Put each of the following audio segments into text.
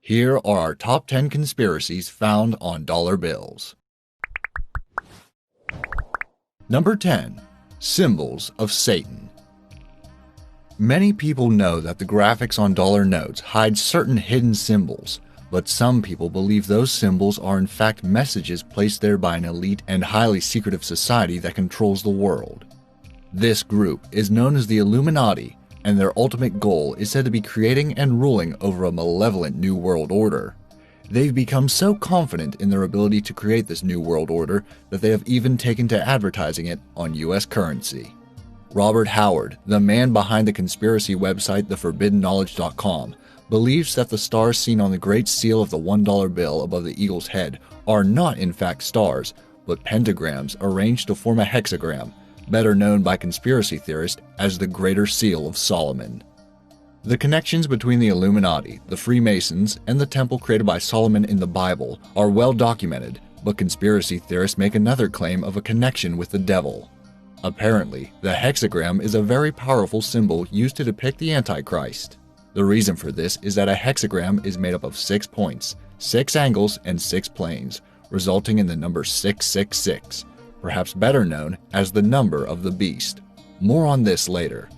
Here are our top 10 conspiracies found on dollar bills. Number 10. Symbols of Satan. Many people know that the graphics on dollar notes hide certain hidden symbols, but some people believe those symbols are in fact messages placed there by an elite and highly secretive society that controls the world. This group is known as the Illuminati, and their ultimate goal is said to be creating and ruling over a malevolent new world order. They've become so confident in their ability to create this new world order that they have even taken to advertising it on US currency. Robert Howard, the man behind the conspiracy website theforbiddenknowledge.com, believes that the stars seen on the Great Seal of the $1 bill above the eagle's head are not in fact stars, but pentagrams arranged to form a hexagram, better known by conspiracy theorists as the Greater Seal of Solomon. The connections between the Illuminati, the Freemasons, and the temple created by Solomon in the Bible are well documented, but conspiracy theorists make another claim of a connection with the devil. Apparently, the hexagram is a very powerful symbol used to depict the Antichrist. The reason for this is that a hexagram is made up of 6 points, 6 angles, and 6 planes, resulting in the number 666, perhaps better known as the number of the beast. More on this later.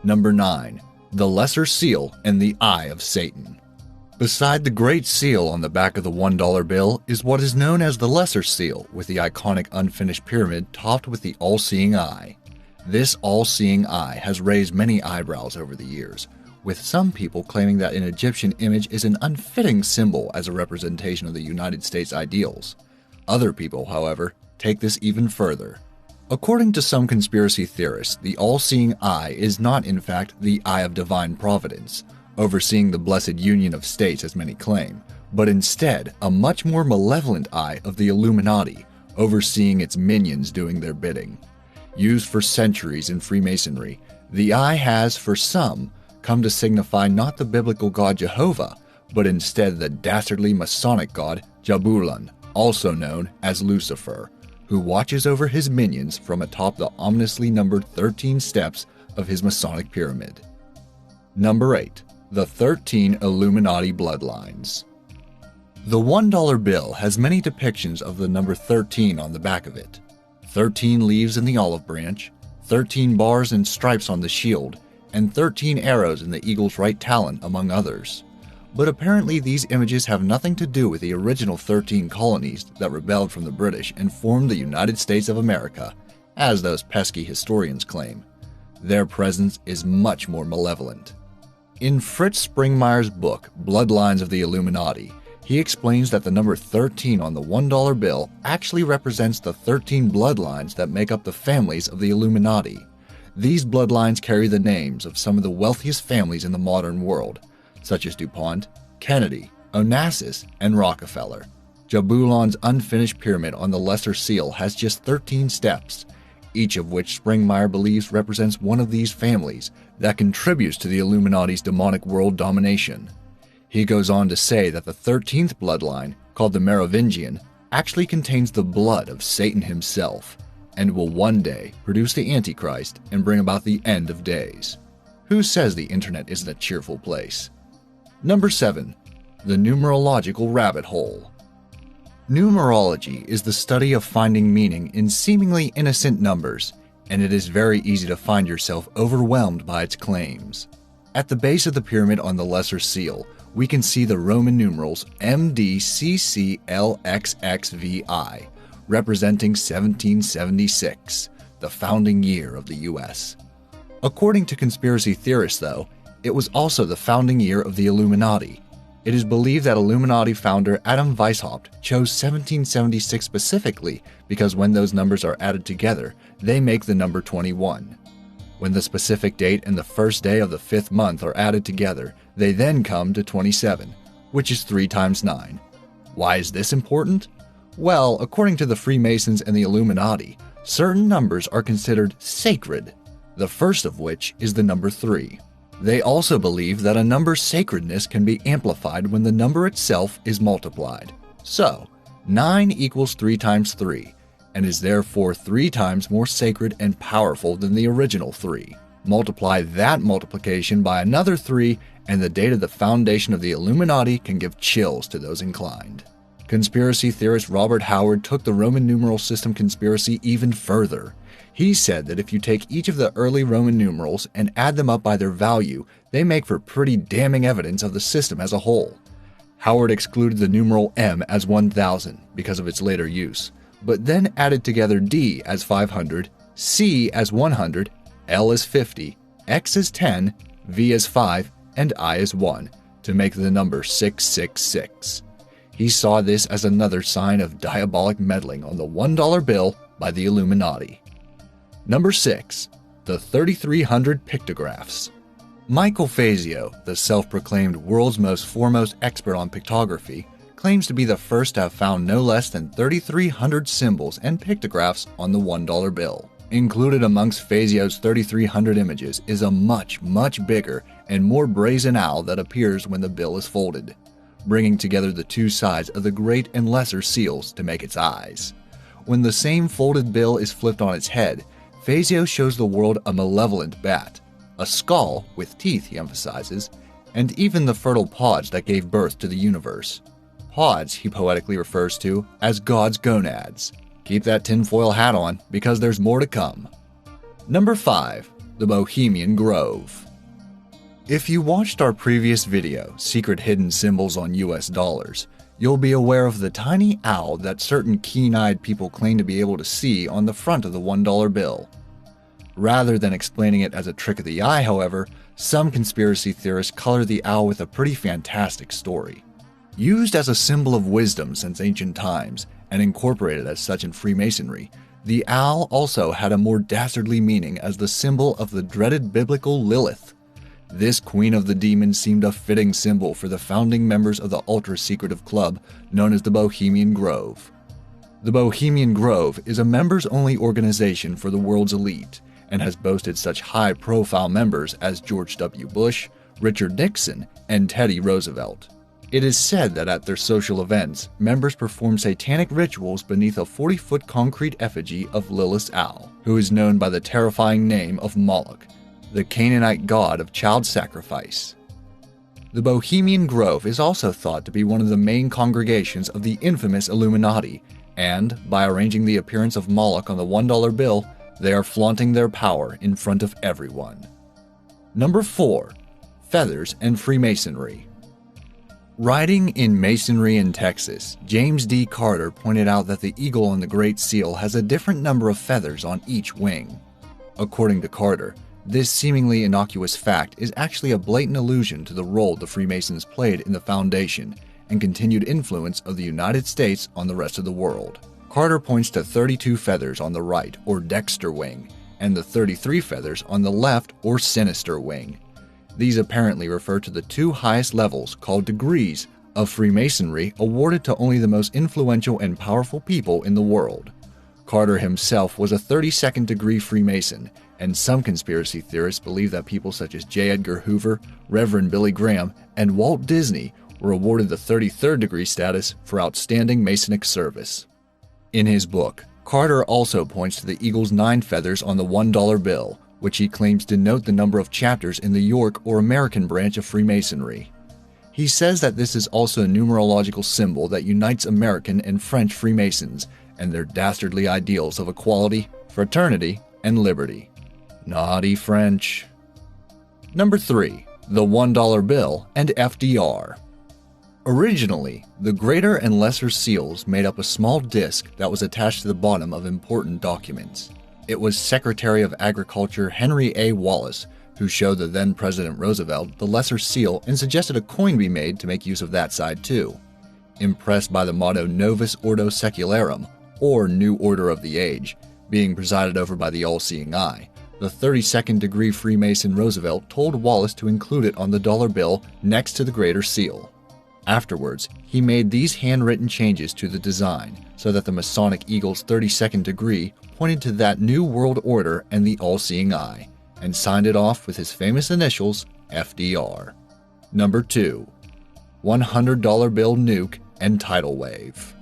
Number 9. The Lesser Seal and the Eye of Satan. Beside the Great Seal on the back of the $1 bill is what is known as the Lesser Seal, with the iconic unfinished pyramid topped with the all-seeing eye. This all-seeing eye has raised many eyebrows over the years, with some people claiming that an Egyptian image is an unfitting symbol as a representation of the United States ideals. Other people, however, take this even further. According to some conspiracy theorists, the all-seeing eye is not in fact the eye of divine providence, overseeing the blessed union of states as many claim, but instead a much more malevolent eye of the Illuminati, overseeing its minions doing their bidding. Used for centuries in Freemasonry, the eye has, for some, come to signify not the biblical god Jehovah, but instead the dastardly Masonic god Jabulon, also known as Lucifer, who watches over his minions from atop the ominously numbered 13 steps of his Masonic pyramid. Number 8. The 13 Illuminati Bloodlines. The $1 bill has many depictions of the number 13 on the back of it. 13 leaves in the olive branch, 13 bars and stripes on the shield, and 13 arrows in the eagle's right talon, among others. But apparently these images have nothing to do with the original 13 colonies that rebelled from the British and formed the United States of America, as those pesky historians claim. Their presence is much more malevolent. In Fritz Springmeier's book, Bloodlines of the Illuminati, he explains that the number 13 on the $1 bill actually represents the 13 bloodlines that make up the families of the Illuminati. These bloodlines carry the names of some of the wealthiest families in the modern world, such as DuPont, Kennedy, Onassis, and Rockefeller. Jabulon's unfinished pyramid on the Lesser Seal has just 13 steps, each of which Springmeier believes represents one of these families that contributes to the Illuminati's demonic world domination. He goes on to say that the 13th bloodline, called the Merovingian, actually contains the blood of Satan himself, and will one day produce the Antichrist and bring about the end of days. Who says the internet isn't a cheerful place? Number 7. The Numerological Rabbit Hole. Numerology is the study of finding meaning in seemingly innocent numbers, and it is very easy to find yourself overwhelmed by its claims. At the base of the pyramid on the Lesser Seal, we can see the Roman numerals MDCCLXXVI, representing 1776, the founding year of the U.S. According to conspiracy theorists, though, it was also the founding year of the Illuminati. It is believed that Illuminati founder Adam Weishaupt chose 1776 specifically because when those numbers are added together, they make the number 21. When the specific date and the first day of the 5th month are added together, they then come to 27, which is 3 times 9. Why is this important? Well, according to the Freemasons and the Illuminati, certain numbers are considered sacred, the first of which is the number 3. They also believe that a number's sacredness can be amplified when the number itself is multiplied. So, 9 equals 3 times 3, and is therefore 3 times more sacred and powerful than the original 3. Multiply that multiplication by another 3, and the date of the foundation of the Illuminati can give chills to those inclined. Conspiracy theorist Robert Howard took the Roman numeral system conspiracy even further. He said that if you take each of the early Roman numerals and add them up by their value, they make for pretty damning evidence of the system as a whole. Howard excluded the numeral M as 1000 because of its later use, but then added together D as 500, C as 100, L as 50, X as 10, V as 5, and I as 1 to make the number 666. He saw this as another sign of diabolic meddling on the $1 bill by the Illuminati. Number 6. The 3300 pictographs. Michael Fazio, the self-proclaimed world's most foremost expert on pictography, claims to be the first to have found no less than 3,300 symbols and pictographs on the $1 bill. Included amongst Fazio's 3,300 images is a much bigger and more brazen owl that appears when the bill is folded, bringing together the two sides of the great and lesser seals to make its eyes. When the same folded bill is flipped on its head, Fazio shows the world a malevolent bat, a skull with teeth, he emphasizes, and even the fertile pods that gave birth to the universe. Pods he poetically refers to as God's gonads. Keep that tinfoil hat on, because there's more to come. Number 5. The Bohemian Grove. If you watched our previous video, Secret Hidden Symbols on US Dollars, you'll be aware of the tiny owl that certain keen-eyed people claim to be able to see on the front of the $1 bill. Rather than explaining it as a trick of the eye, however, some conspiracy theorists color the owl with a pretty fantastic story. Used as a symbol of wisdom since ancient times, and incorporated as such in Freemasonry, the owl also had a more dastardly meaning as the symbol of the dreaded biblical Lilith. This queen of the demons seemed a fitting symbol for the founding members of the ultra-secretive club known as the Bohemian Grove. The Bohemian Grove is a members-only organization for the world's elite, and has boasted such high-profile members as George W. Bush, Richard Nixon, and Teddy Roosevelt. It is said that at their social events, members perform satanic rituals beneath a 40-foot concrete effigy of Lilith's owl, who is known by the terrifying name of Moloch, the Canaanite god of child sacrifice. The Bohemian Grove is also thought to be one of the main congregations of the infamous Illuminati, and, by arranging the appearance of Moloch on the $1 bill, they are flaunting their power in front of everyone. Number 4. Feathers and Freemasonry. Writing in Masonry in Texas, James D. Carter pointed out that the eagle on the Great Seal has a different number of feathers on each wing. According to Carter, this seemingly innocuous fact is actually a blatant allusion to the role the Freemasons played in the foundation and continued influence of the United States on the rest of the world. Carter points to 32 feathers on the right, or dexter wing, and the 33 feathers on the left, or sinister wing. These apparently refer to the two highest levels, called degrees, of Freemasonry awarded to only the most influential and powerful people in the world. Carter himself was a 32nd degree Freemason, and some conspiracy theorists believe that people such as J. Edgar Hoover, Reverend Billy Graham, and Walt Disney were awarded the 33rd degree status for outstanding Masonic service. In his book, Carter also points to the eagle's 9 feathers on the $1 bill, which he claims denote the number of chapters in the York or American branch of Freemasonry. He says that this is also a numerological symbol that unites American and French Freemasons and their dastardly ideals of equality, fraternity, and liberty. Naughty French. Number 3. The $1 bill and FDR. Originally, the greater and lesser seals made up a small disc that was attached to the bottom of important documents. It was Secretary of Agriculture Henry A. Wallace who showed the then President Roosevelt the lesser seal and suggested a coin be made to make use of that side too. Impressed by the motto Novus Ordo Secularum, or New Order of the Age, being presided over by the all-seeing eye, the 32nd degree Freemason Roosevelt told Wallace to include it on the dollar bill next to the greater seal. Afterwards, he made these handwritten changes to the design so that the Masonic eagle's 32nd degree pointed to that new world order and the all-seeing eye, and signed it off with his famous initials, FDR. Number 2. $100 bill nuke and tidal wave.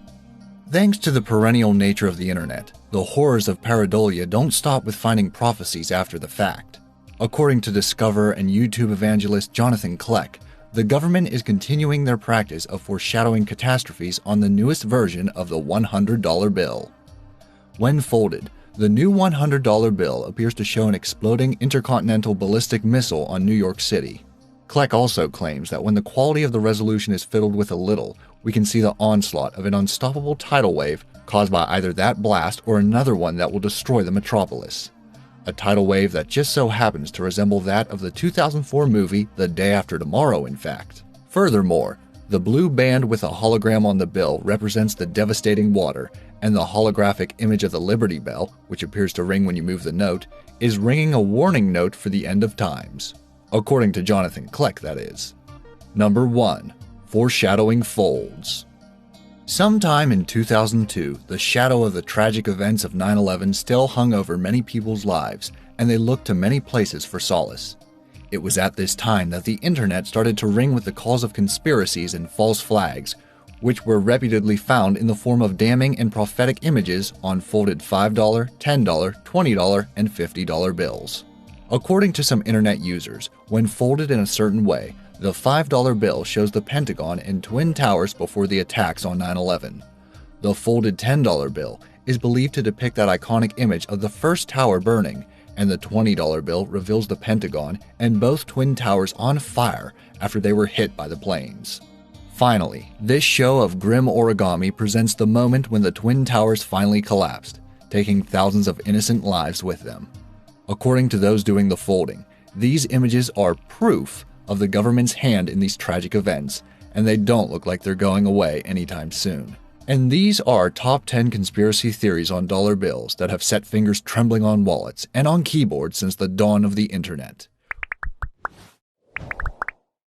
Thanks to the perennial nature of the internet, the horrors of pareidolia don't stop with finding prophecies after the fact. According to Discover and YouTube evangelist Jonathan Kleck, the government is continuing their practice of foreshadowing catastrophes on the newest version of the $100 bill. When folded, the new $100 bill appears to show an exploding intercontinental ballistic missile on New York City. Kleck also claims that when the quality of the resolution is fiddled with a little, we can see the onslaught of an unstoppable tidal wave caused by either that blast or another one that will destroy the metropolis. A tidal wave that just so happens to resemble that of the 2004 movie The Day After Tomorrow, in fact. Furthermore, the blue band with a hologram on the bill represents the devastating water, and the holographic image of the Liberty Bell, which appears to ring when you move the note, is ringing a warning note for the end of times. According to Jonathan Kleck, that is. Number 1. Foreshadowing folds. Sometime in 2002, the shadow of the tragic events of 9/11 still hung over many people's lives, and they looked to many places for solace. It was at this time that the internet started to ring with the calls of conspiracies and false flags, which were reputedly found in the form of damning and prophetic images on folded $5, $10, $20, and $50 bills. According to some internet users, when folded in a certain way, the $5 bill shows the Pentagon and Twin Towers before the attacks on 9/11. The folded $10 bill is believed to depict that iconic image of the first tower burning, and the $20 bill reveals the Pentagon and both Twin Towers on fire after they were hit by the planes. Finally, this show of grim origami presents the moment when the Twin Towers finally collapsed, taking thousands of innocent lives with them. According to those doing the folding, these images are proof of the government's hand in these tragic events, and they don't look like they're going away anytime soon. And these are top 10 conspiracy theories on dollar bills that have set fingers trembling on wallets and on keyboards since the dawn of the internet.